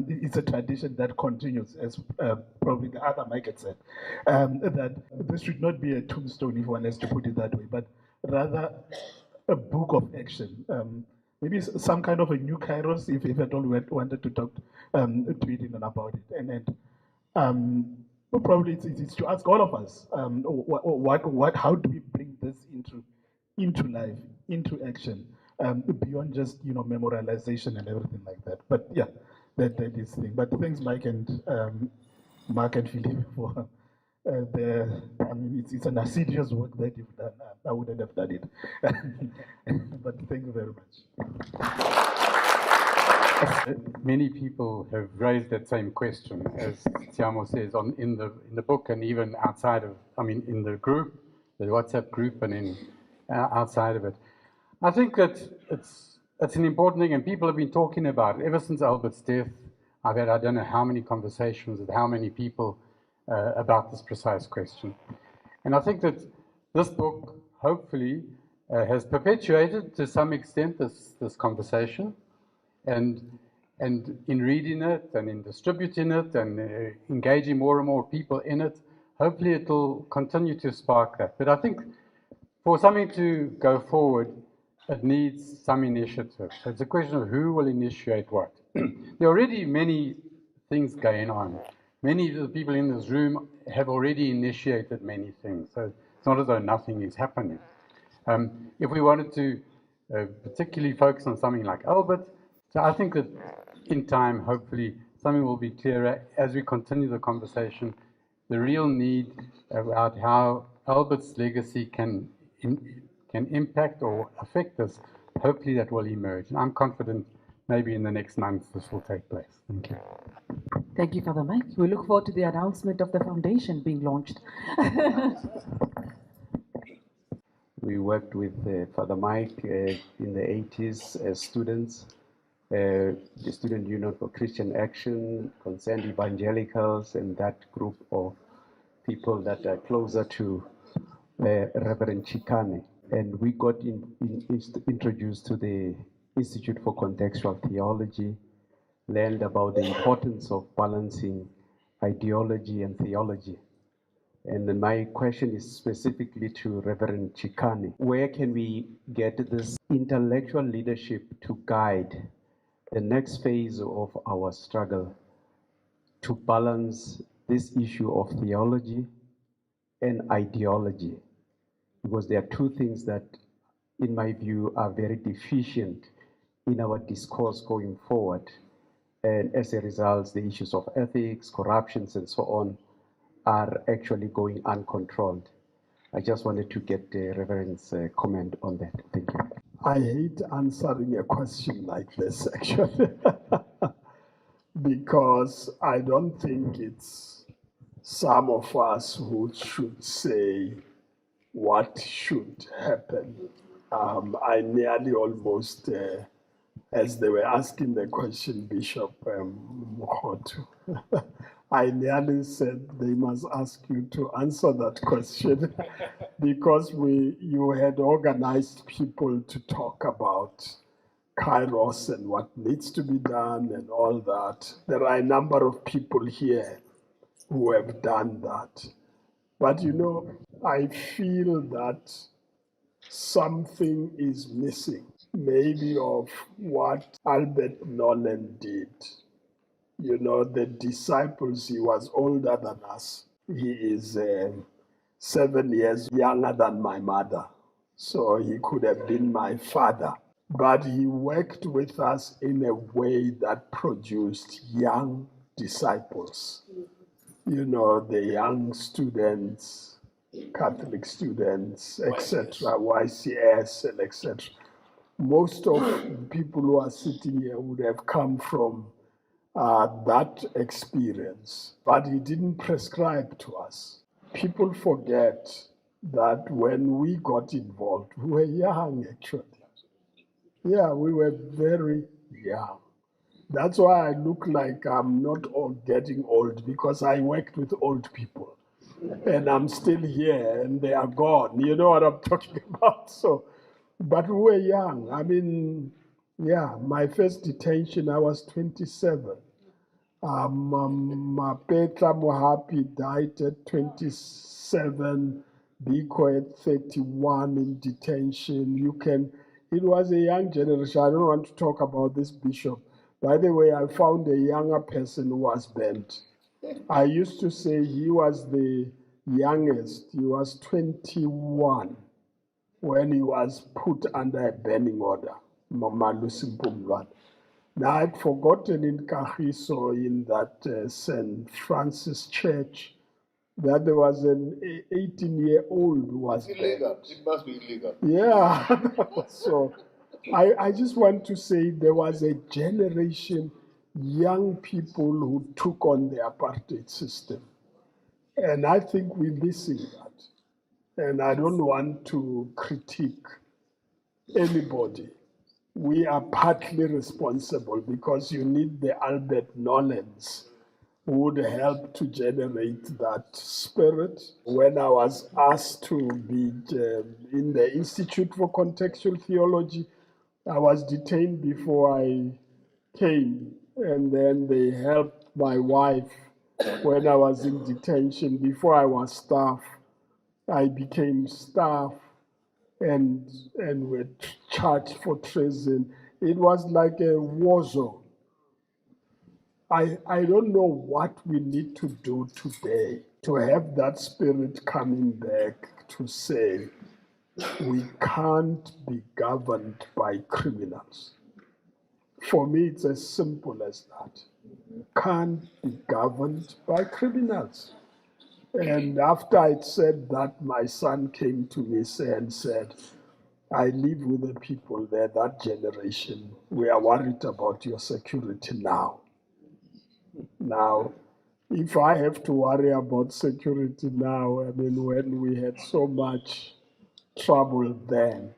It's a tradition that continues, as probably the other Mike had said, that this should not be a tombstone, if one has to put it that way, but rather a book of action. Maybe some kind of a new Kairos, if at all we wanted to talk to it in and about it. And probably it's to ask all of us, how do we bring this into life, into action, beyond just memorialization and everything like that. But yeah, that is the thing. But thanks, Mike and Mark and Philip for it's an assiduous work that you've done. I wouldn't have done it. But thank you very much. Many people have raised that same question, as Tiamo says, in the book and even outside of, in the group, the WhatsApp group, and in outside of it. I think that it's an important thing, and people have been talking about it ever since Albert's death. I've had I don't know how many conversations with how many people about this precise question. And I think that this book hopefully has perpetuated to some extent this conversation, and in reading it and in distributing it and engaging more and more people in it, hopefully it will continue to spark that. But I think for something to go forward, it needs some initiative. So it's a question of who will initiate what. There are already many things going on. Many of the people in this room have already initiated many things. So it's not as though nothing is happening. If we wanted to particularly focus on something like Albert, so I think that in time, hopefully, something will be clearer as we continue the conversation. The real need about how Albert's legacy can impact or affect us, hopefully that will emerge. And I'm confident maybe in the next months this will take place. Thank you. Thank you, Father Mike. We look forward to the announcement of the foundation being launched. We worked with Father Mike in the 80s as students, the Student Union for Christian Action, Concerned Evangelicals, and that group of people that are closer to Reverend Chikane. And we got introduced to the Institute for Contextual Theology, learned about the importance of balancing ideology and theology. And then my question is specifically to Reverend Chikane. Where can we get this intellectual leadership to guide the next phase of our struggle to balance this issue of theology and ideology? Because there are two things that, in my view, are very deficient in our discourse going forward. And as a result, the issues of ethics, corruptions, and so on are actually going uncontrolled. I just wanted to get the Reverend's comment on that. Thank you. I hate answering a question like this, actually, because I don't think it's some of us who should say what should happen. I nearly almost, as they were asking the question, Bishop Mokhotu, I nearly said they must ask you to answer that question because you had organized people to talk about Kairos and what needs to be done and all that. There are a number of people here who have done that. But you know, I feel that something is missing, maybe of what Albert Nolan did. You know, the disciples, he was older than us. He is 7 years younger than my mother, so he could have been my father. But he worked with us in a way that produced young disciples. You know, the young students, Catholic students, etc., YCS, and etc. Most of the people who are sitting here would have come from that experience, but he didn't prescribe to us. People forget that when we got involved, we were young actually. Yeah, we were very young. That's why I look like I'm not getting old, because I worked with old people and I'm still here and they are gone. You know what I'm talking about? So, but we were young. I mean, yeah, my first detention, I was 27. Petra Mohapi died at 27, Biko at 31 in detention. It was a young generation. I don't want to talk about this bishop. By the way, I found a younger person who was bent. I used to say he was the youngest. He was 21 when he was put under a banning order, Mama Lucy Mpumlwana. Now, I'd forgotten in Kagiso, in that St. Francis Church, that there was an 18-year-old who was illegal. It must be illegal. Yeah. So I just want to say there was a generation, young people who took on the apartheid system. And I think we're missing that. And I don't want to critique anybody. We are partly responsible because you need the Albert Nolans who would help to generate that spirit. When I was asked to be in the Institute for Contextual Theology, I was detained before I came, and then they helped my wife when I was in detention. Before I was staff, I became staff and were charged for treason. It was like a war zone. I don't know what we need to do today to have that spirit coming back to say we can't be governed by criminals. For me, it's as simple as that. Can't be governed by criminals. And after I'd said that, my son came to me and said, I live with the people there, that generation. We are worried about your security now. Now, if I have to worry about security now, I mean, when we had so much trouble then,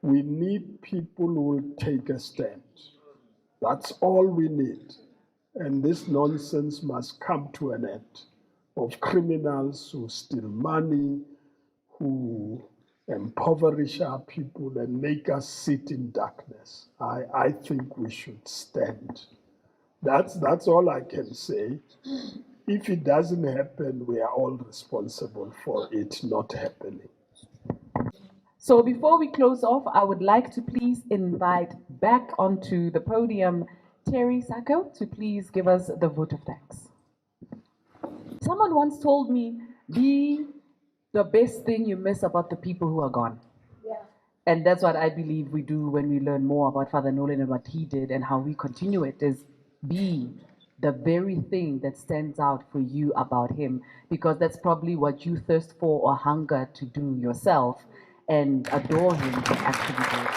we need people who will take a stand. That's all we need. And this nonsense must come to an end of criminals who steal money, who impoverish our people and make us sit in darkness. I think we should stand. That's all I can say. If it doesn't happen, we are all responsible for it not happening. So before we close off, I would like to please invite back onto the podium Terry Sacco to please give us the vote of thanks. Someone once told me, be the best thing you miss about the people who are gone. Yeah. And that's what I believe we do when we learn more about Father Nolan and what he did and how we continue it, is be the very thing that stands out for you about him, because that's probably what you thirst for or hunger to do yourself, and adore him for actually doing.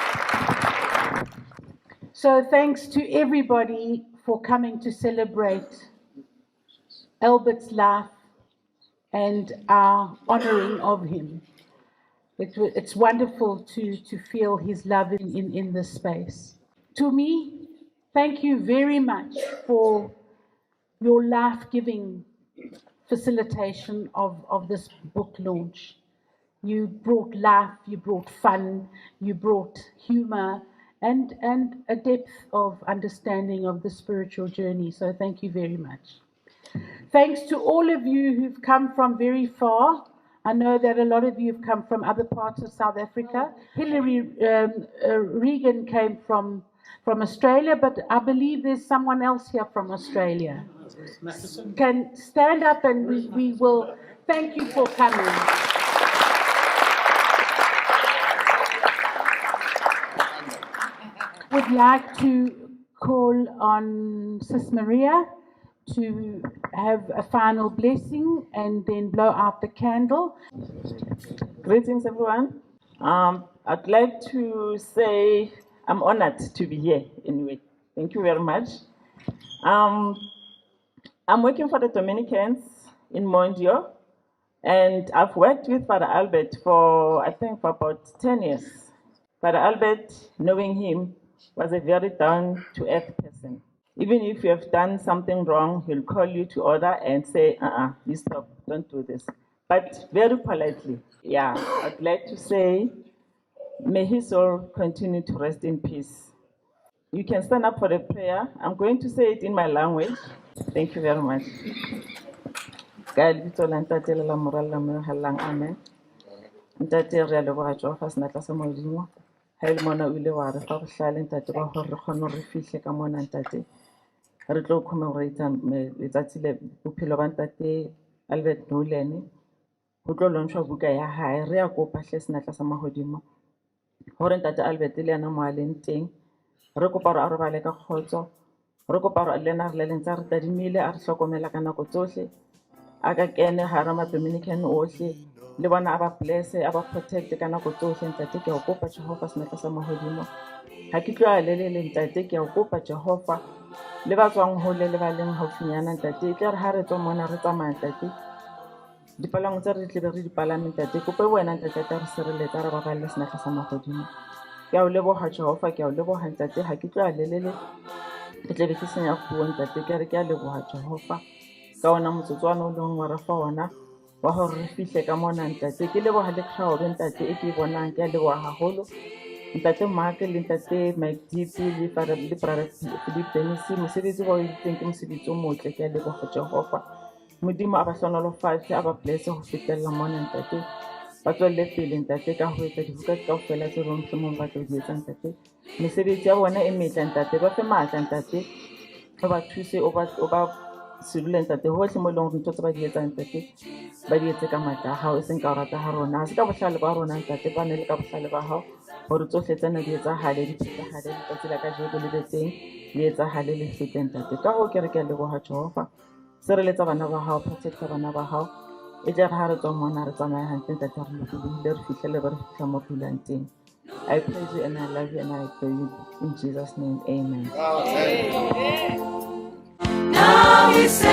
So thanks to everybody for coming to celebrate Albert's life and our honoring of him. It's wonderful to feel his love in this space. To me, thank you very much for your life-giving facilitation of this book launch. You brought life, you brought fun, you brought humor, and a depth of understanding of the spiritual journey. So thank you very much. Thanks to all of you who've come from very far. I know that a lot of you have come from other parts of South Africa. Hillary Regan came from Australia, but I believe there's someone else here from Australia. Can stand up and we will thank you for coming. Would like to call on Sis Maria to have a final blessing and then blow out the candle. Greetings, everyone. I'd like to say I'm honored to be here anyway. Thank you very much. I'm working for the Dominicans in Mondio, and I've worked with Father Albert for, I think, for about 10 years. Father Albert, knowing him, was a very down-to-earth person. Even if you have done something wrong, he'll call you to order and say, you stop, don't do this. But very politely. Yeah, I'd like to say, may his soul continue to rest in peace. You can stand up for the prayer. I'm going to say it in my language. Thank you very much. Amen. Haele mona o ile wa re fa go hlale ntate ba gore re kgone re fihle ka mona ntate re tlo commemorate letsatsi le bophelo ba ntate Albert Nolan go tlo launchwa buka ya hae re ya kopa hle senatla sa mahodimo gore ntate Albert le yana mo a leng teng re kopa re a robale ka kgotso re kopa re le na re le ntse re tadimile a re hlokomela ka nako tsohle a ka kene hara ma Dominican ohle le bona aba bless aba protect ka nako tsohle ntate ke a kopa Jehova senatla sa mahodimo ha ke tlo a le ntate ke a kopa Jehova le ba tswang hole le ba leng haufinyana ntate ke re ha re tswa mona re tsamaya ntate dipalang tse re tle be re dipalame ntate kope wena ntate ta re sireletsa re ba ba le senatla sa mahodimo ke a o leboha Jehova ke a o leboha ntate ha ke tlo a le ke tle be ke senya puo ntate ke re ke a leboha Jehova ka ona motsotswana o leng wa re fa ona wa hore re fihle ka mona ntate ke leboha le crowd ntate e ke bonang ke a leboha haholo ntate Mark le ntate Mike Deep le Father le Brother Philip Dennis mosebetsi wa itseng ke mosebetsi o motle ke a leboha Jehova modimo a ba hlonolofatse a ba bless ho fetella mona ntate ba tswelle pele ntate ka ho etsa dibuka kaofela tse rong tse mong ba tlo di etsa ntate mesebetsi ya bona e metle ntate ba fe matla ntate o ba thuse o ba silule ntate hohle mo leng ntho tse ba di etsang ntate ba di etse ka matla ha o seng ka rata ha rona se ka bohlale ba rona ntate ba ne le ka bohlale ba hao hore tsohle tsena di etsahale di phethahale letsatsi la ka jeko le betseng le etsahale le fete ntate ka ho ke re ke a leboha Jehova sireletsa bana ba hao protecta bana ba hao e tle re ha re tswa mona re tsamaya hantle ntate re le re fihlele ba re fihla mo phulang teng. I praise you and I love you and I adore you in Jesus' name, amen. Now we say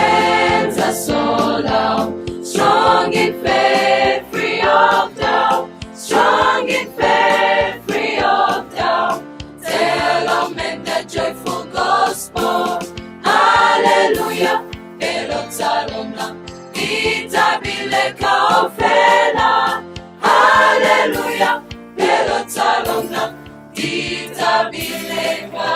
faith, free of doubt, strong in faith, free of doubt. Tell all men the joyful gospel. Hallelujah, Elotalona, Itabileka ofela. Hallelujah, Elotalona, Itabileka.